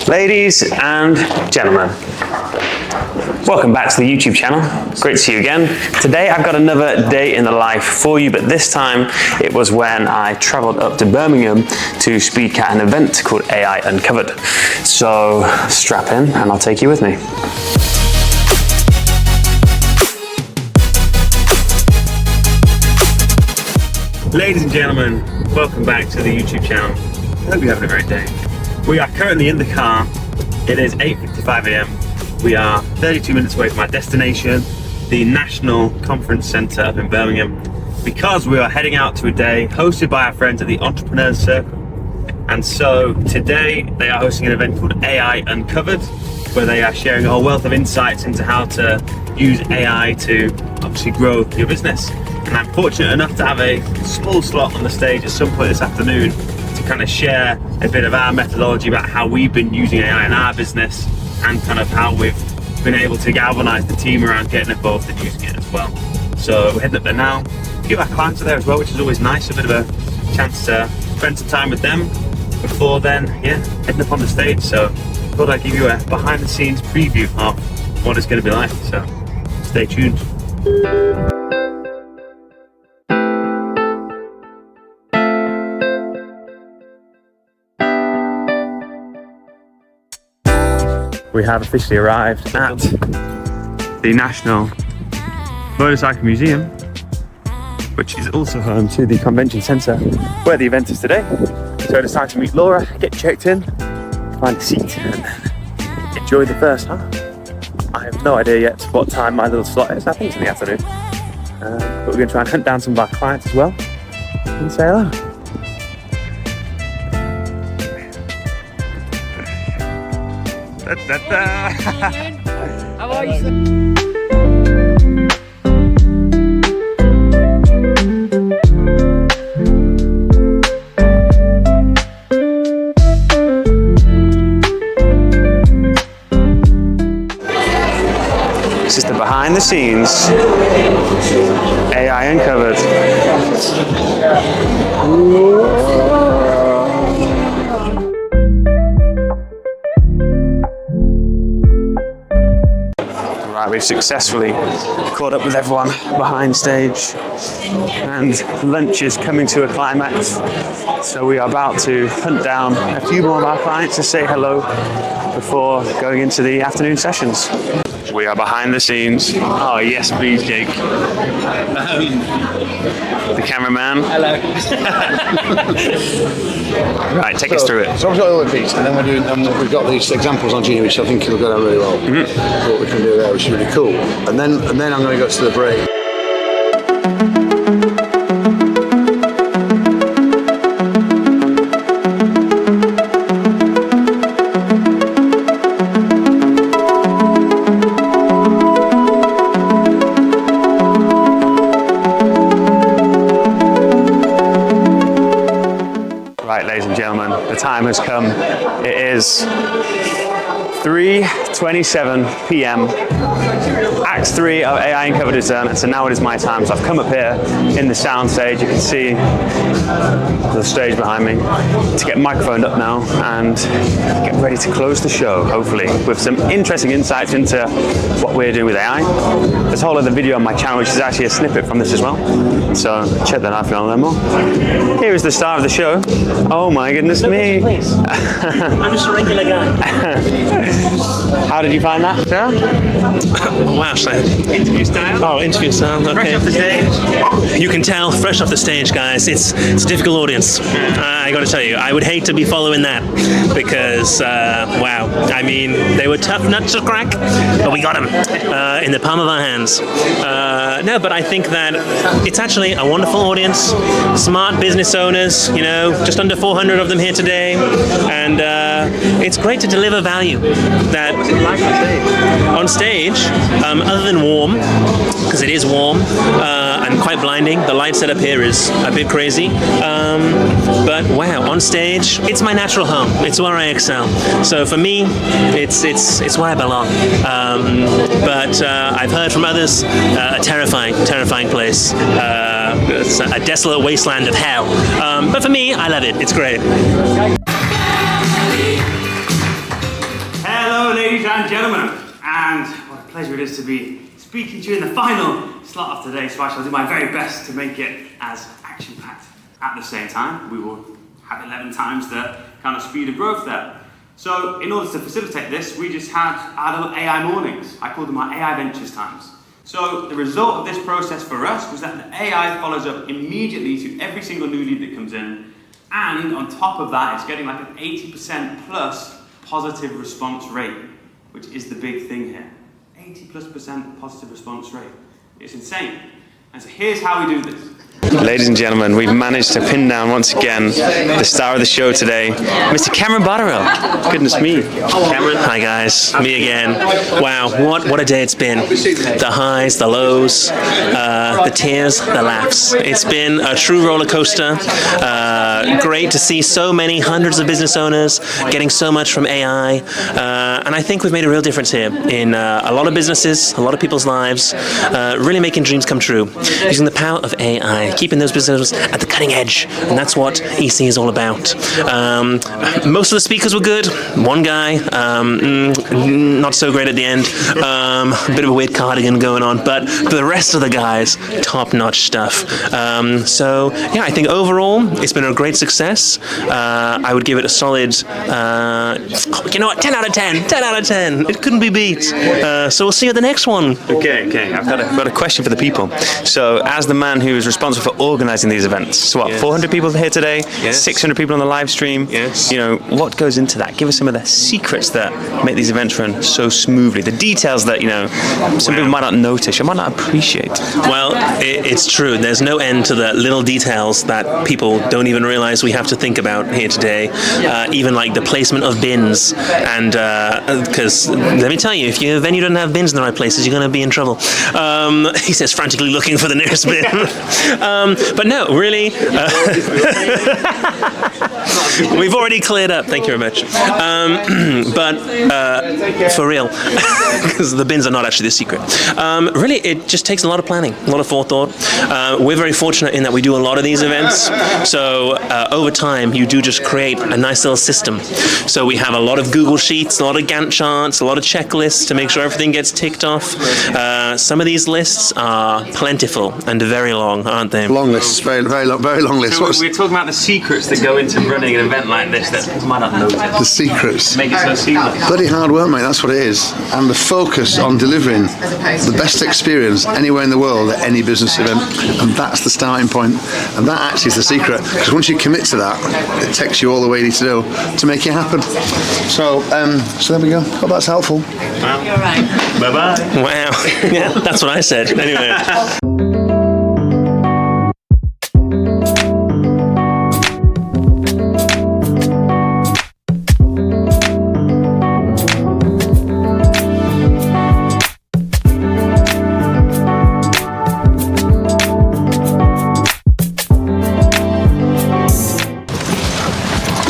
Ladies and gentlemen, welcome back to the YouTube channel. Great to see you again. Today I've got another day in the life for you, but this time it was when I traveled up to Birmingham to speak at an event called AI Uncovered. So strap in and I'll take you with me. Ladies and gentlemen, welcome back to the YouTube channel. I hope you're having a great day. We are currently in the car. It is 8:55 a.m. We are 32 minutes away from our destination, the National Conference Centre up in Birmingham, because we are heading out to a day hosted by our friends at the Entrepreneurs Circle. And so today they are hosting an event called AI Uncovered, where they are sharing a whole wealth of insights into how to use AI to obviously grow your business. And I'm fortunate enough to have a small slot on the stage at some point this afternoon to kind of share a bit of our methodology about how we've been using AI in our business and kind of how we've been able to galvanize the team around getting involved and using it as well. So we're heading up there now. A few of our clients are there as well, which is always nice, a bit of a chance to spend some time with them before then, heading up on the stage. So thought I'd give you a behind the scenes preview of what it's going to be like, so stay tuned. We have officially arrived at the National Motorcycle Museum, which is also home to the Convention Centre where the event is today. So it's time to meet Laura, get checked in, find a seat and then enjoy the first half. I have no idea yet what time my little slot is. I think it's in the afternoon. But we're going to try and hunt down some of our clients as well and say hello. How are you? This is the behind the scenes AI Uncovered. Right, we've successfully caught up with everyone behind stage and lunch is coming to a climax. So we are about to hunt down a few more of our clients to say hello before going into the afternoon sessions. We are behind the scenes. Oh yes, please, Jake. The cameraman. Hello. Right, take us through it. So I've got all the piece, and then we've got these examples on Genie, which I think will go down really well. Mm-hmm. What we can do there, which is really cool. And then I'm going to go to the break. Right, ladies and gentlemen, the time has come. It is 3:27 p.m. Act 3 of AI Uncovered is done, and so now it is my time. So I've come up here in the sound stage. You can see the stage behind me to get microphoned up now and get ready to close the show, hopefully, with some interesting insights into what we're doing with AI. There's a whole other video on my channel, which is actually a snippet from this as well. So check that out if you want to learn more. Here is the start of the show. Oh my goodness me. I'm just a regular guy. How did you find that? Yeah? Wow, so Interview style? oh, interview style. Okay. Fresh off the stage? You can tell fresh off the stage, guys. It's a difficult audience. I got to tell you, I would hate to be following that because wow. I mean, they were tough nuts to crack, but we got them in the palm of our hands. No, but I think that it's actually a wonderful audience. Smart business owners. You know, just under 400 of them here today, and it's great to deliver value. That What's it like on stage? on stage, other than warm, because it is warm and quite blinding. The light setup here is a bit crazy, but wow, on stage, it's my natural home. It's where I excel. So for me, it's where I belong. But I've heard from others, a terrifying place. It's a desolate wasteland of hell. But for me, I love it. It's great. ladies and gentlemen, and what a pleasure it is to be speaking to you in the final slot of today, so I shall do my very best to make it as action-packed. At the same time, we will have 11 times the kind of speed of growth there. So in order to facilitate this, we just had our little AI mornings. I call them our AI Ventures times. So the result of this process for us was that the AI follows up immediately to every single new lead that comes in, and on top of that, it's getting like an 80% plus positive response rate, which is the big thing here. 80+% positive response rate. It's insane. And so here's how we do this. Ladies and gentlemen, we've managed to pin down once again the star of the show today, Mr. Cameron Botterill. Goodness me. Cameron, hi guys, me again. Wow, what a day it's been. The highs, the lows, the tears, the laughs. It's been a true roller coaster. Great to see so many hundreds of business owners getting so much from AI. And I think we've made a real difference here in a lot of businesses, a lot of people's lives, really making dreams come true. Using the power of AI, keeping those businesses at the cutting edge, and that's what EC is all about. Most of the speakers were good. One guy, not so great at the end. A bit of a weird cardigan going on, but for the rest of the guys, top-notch stuff. So yeah, I think overall it's been a great success. I would give it a solid, you know what, 10 out of 10. 10 out of 10. It couldn't be beat. So we'll see you at the next one. Okay. I've got a question for the people. So, as the man who is responsible for organising these events, so what, 400 people here today, 600 people on the live stream, you know, what goes into that? Give us some of the secrets that make these events run so smoothly, the details that, you know, some people might not notice or might not appreciate. Well, it's true. There's no end to the little details that people don't even realize we have to think about here today. Even like the placement of bins, and because let me tell you, if your venue doesn't have bins in the right places, you're going to be in trouble. He says, frantically looking for the nearest bin. But no, really, we've already cleared up. Thank you very much. But for real, because the bins are not actually the secret. Really, it just takes a lot of planning, a lot of forethought. We're very fortunate in that we do a lot of these events. So over time, you do just create a nice little system. So we have a lot of Google Sheets, a lot of Gantt charts, a lot of checklists to make sure everything gets ticked off. Some of these lists are plentiful and very long, aren't they? Long lists, very long lists. So we're talking about the secrets that go into running an event like this that people might not know. The secrets. Make it so seamless. Bloody hard work, mate, that's what it is. And the focus on delivering the best experience anywhere in the world at any business event. And that's the starting point. And that actually is the secret. Because once you commit to that, it takes you all the way you need to do to make it happen. So there we go. Hope that's helpful. You're right. Bye-bye. Wow. Yeah, that's what I said. Anyway.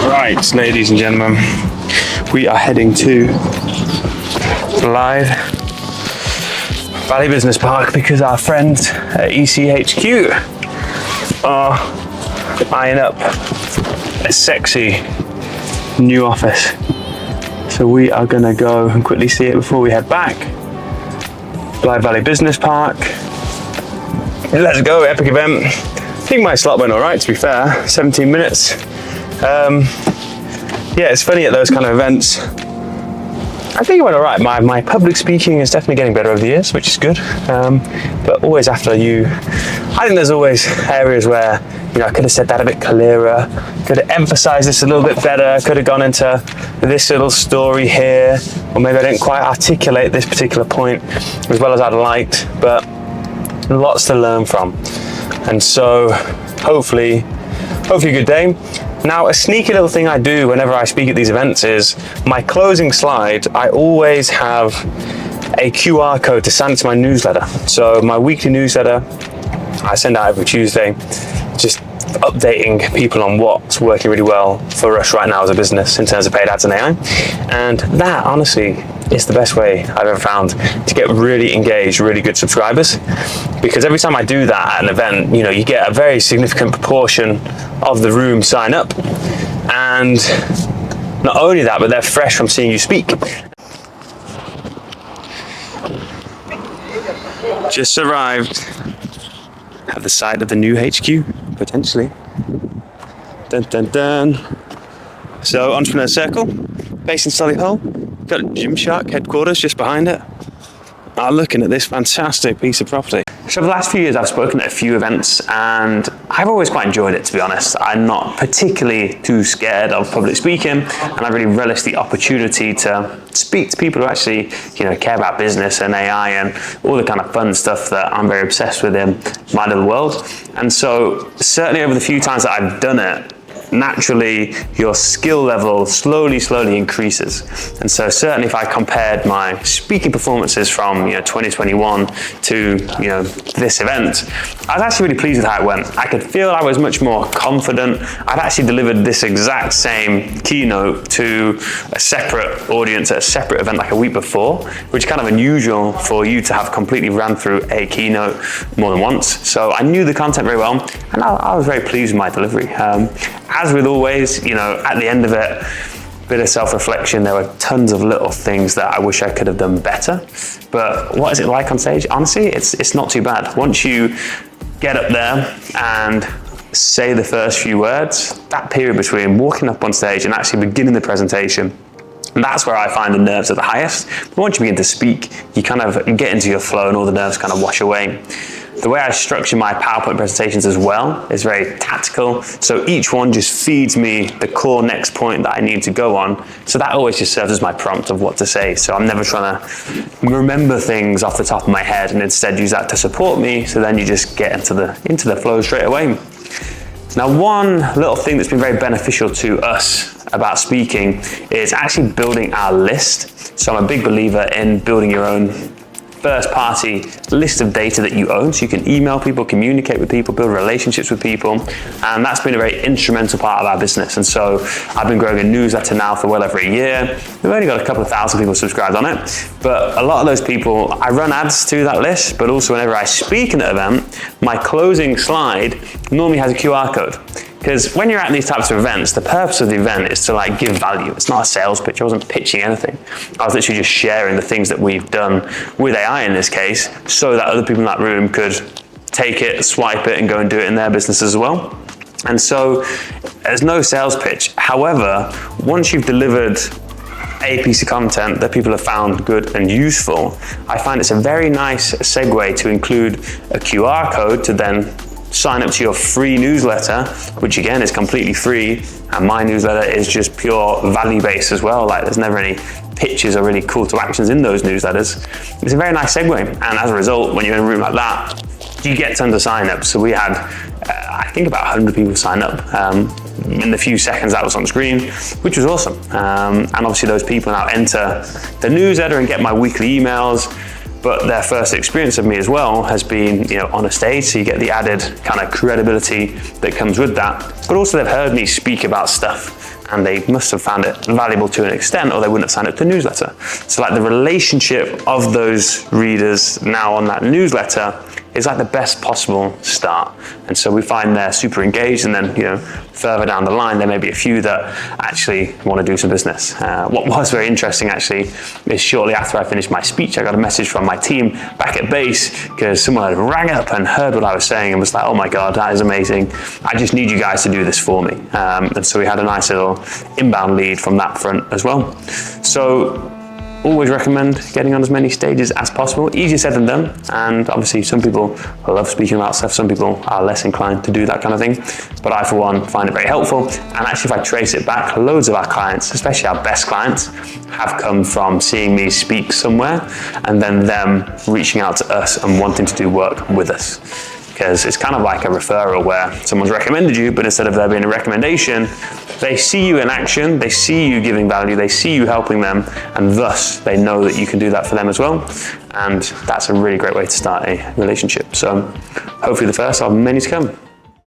Right, ladies and gentlemen, we are heading to live Valley Business Park because our friends at ECHQ are eyeing up a sexy new office. So we are going to go and quickly see it before we head back. Live Valley Business Park. Let's go, epic event. I think my slot went alright, to be fair, 17 minutes. Yeah, it's funny at those kind of events. I think it went alright. My public speaking is definitely getting better over the years, which is good. But always after I think there's always areas where, you know, I could have said that a bit clearer, could have emphasized this a little bit better, could have gone into this little story here, or maybe I didn't quite articulate this particular point as well as I'd liked, but lots to learn from. And so hopefully a good day. Now, a sneaky little thing I do whenever I speak at these events is my closing slide, I always have a QR code to send to my newsletter. So my weekly newsletter, I send out every Tuesday, just updating people on what's working really well for us right now as a business in terms of paid ads and AI. And that, honestly, is the best way I've ever found to get really engaged, really good subscribers. Because every time I do that at an event, you know, you get a very significant proportion of the room sign up. And not only that, but they're fresh from seeing you speak. Just arrived. Have the site of the new HQ, potentially. Dun dun dun. So, Entrepreneur Circle, based in Solihull. Got Gymshark headquarters just behind it. Looking at this fantastic piece of property. So for the last few years, I've spoken at a few events and I've always quite enjoyed it, to be honest. I'm not particularly too scared of public speaking, and I really relish the opportunity to speak to people who actually, care about business and AI and all the kind of fun stuff that I'm very obsessed with in my little world. And so certainly over the few times that I've done it, naturally your skill level slowly increases. And so certainly if I compared my speaking performances from 2021 to this event, I was actually really pleased with how it went. I could feel I was much more confident. I'd actually delivered this exact same keynote to a separate audience at a separate event like a week before, which is kind of unusual for you to have completely ran through a keynote more than once. So I knew the content very well, and I was very pleased with my delivery. As with always, at the end of it, bit of self-reflection. There were tons of little things that I wish I could have done better. But what is it like on stage? Honestly, it's not too bad. Once you get up there and say the first few words, that period between walking up on stage and actually beginning the presentation, that's where I find the nerves are the highest. But once you begin to speak, you kind of get into your flow and all the nerves kind of wash away. The way I structure my PowerPoint presentations as well is very tactical. So each one just feeds me the core next point that I need to go on. So that always just serves as my prompt of what to say. So I'm never trying to remember things off the top of my head and instead use that to support me. So then you just get into the flow straight away. Now, one little thing that's been very beneficial to us about speaking is actually building our list. So I'm a big believer in building your own first-party list of data that you own, so you can email people, communicate with people, build relationships with people, and that's been a very instrumental part of our business. And so I've been growing a newsletter now for well over a year. We've only got a couple of thousand people subscribed on it, but a lot of those people, I run ads to that list, but also whenever I speak in an event, my closing slide normally has a QR code. Because when you're at these types of events, the purpose of the event is to give value. It's not a sales pitch. I wasn't pitching anything. I was literally just sharing the things that we've done with AI in this case, so that other people in that room could take it, swipe it, and go and do it in their business as well. And so there's no sales pitch. However, once you've delivered a piece of content that people have found good and useful, I find it's a very nice segue to include a QR code to then sign up to your free newsletter, which again is completely free, and my newsletter is just pure value-based as well. There's never any pitches or really call to actions in those newsletters. It's a very nice segue, and as a result, when you're in a room like that, you get tons of sign-ups. So we had, I think, about 100 people sign up in the few seconds that was on screen, which was awesome. And obviously those people now enter the newsletter and get my weekly emails. But their first experience of me as well has been, on a stage, so you get the added kind of credibility that comes with that. But also they've heard me speak about stuff and they must have found it valuable to an extent, or they wouldn't have signed up to the newsletter. So the relationship of those readers now on that newsletter is the best possible start. And so we find they're super engaged, and then further down the line there may be a few that actually want to do some business. What was very interesting actually is shortly after I finished my speech, I got a message from my team back at base, because someone had rang up and heard what I was saying and was like, oh my god, that is amazing, I just need you guys to do this for me. And so we had a nice little inbound lead from that front as well. So always recommend getting on as many stages as possible. Easier said than done, and obviously some people love speaking about stuff, some people are less inclined to do that kind of thing, but I for one find it very helpful. And actually, if I trace it back, loads of our clients, especially our best clients, have come from seeing me speak somewhere and then them reaching out to us and wanting to do work with us. Because it's kind of like a referral where someone's recommended you, but instead of there being a recommendation, they see you in action, they see you giving value, they see you helping them, and thus they know that you can do that for them as well. And that's a really great way to start a relationship. So hopefully the first of many to come.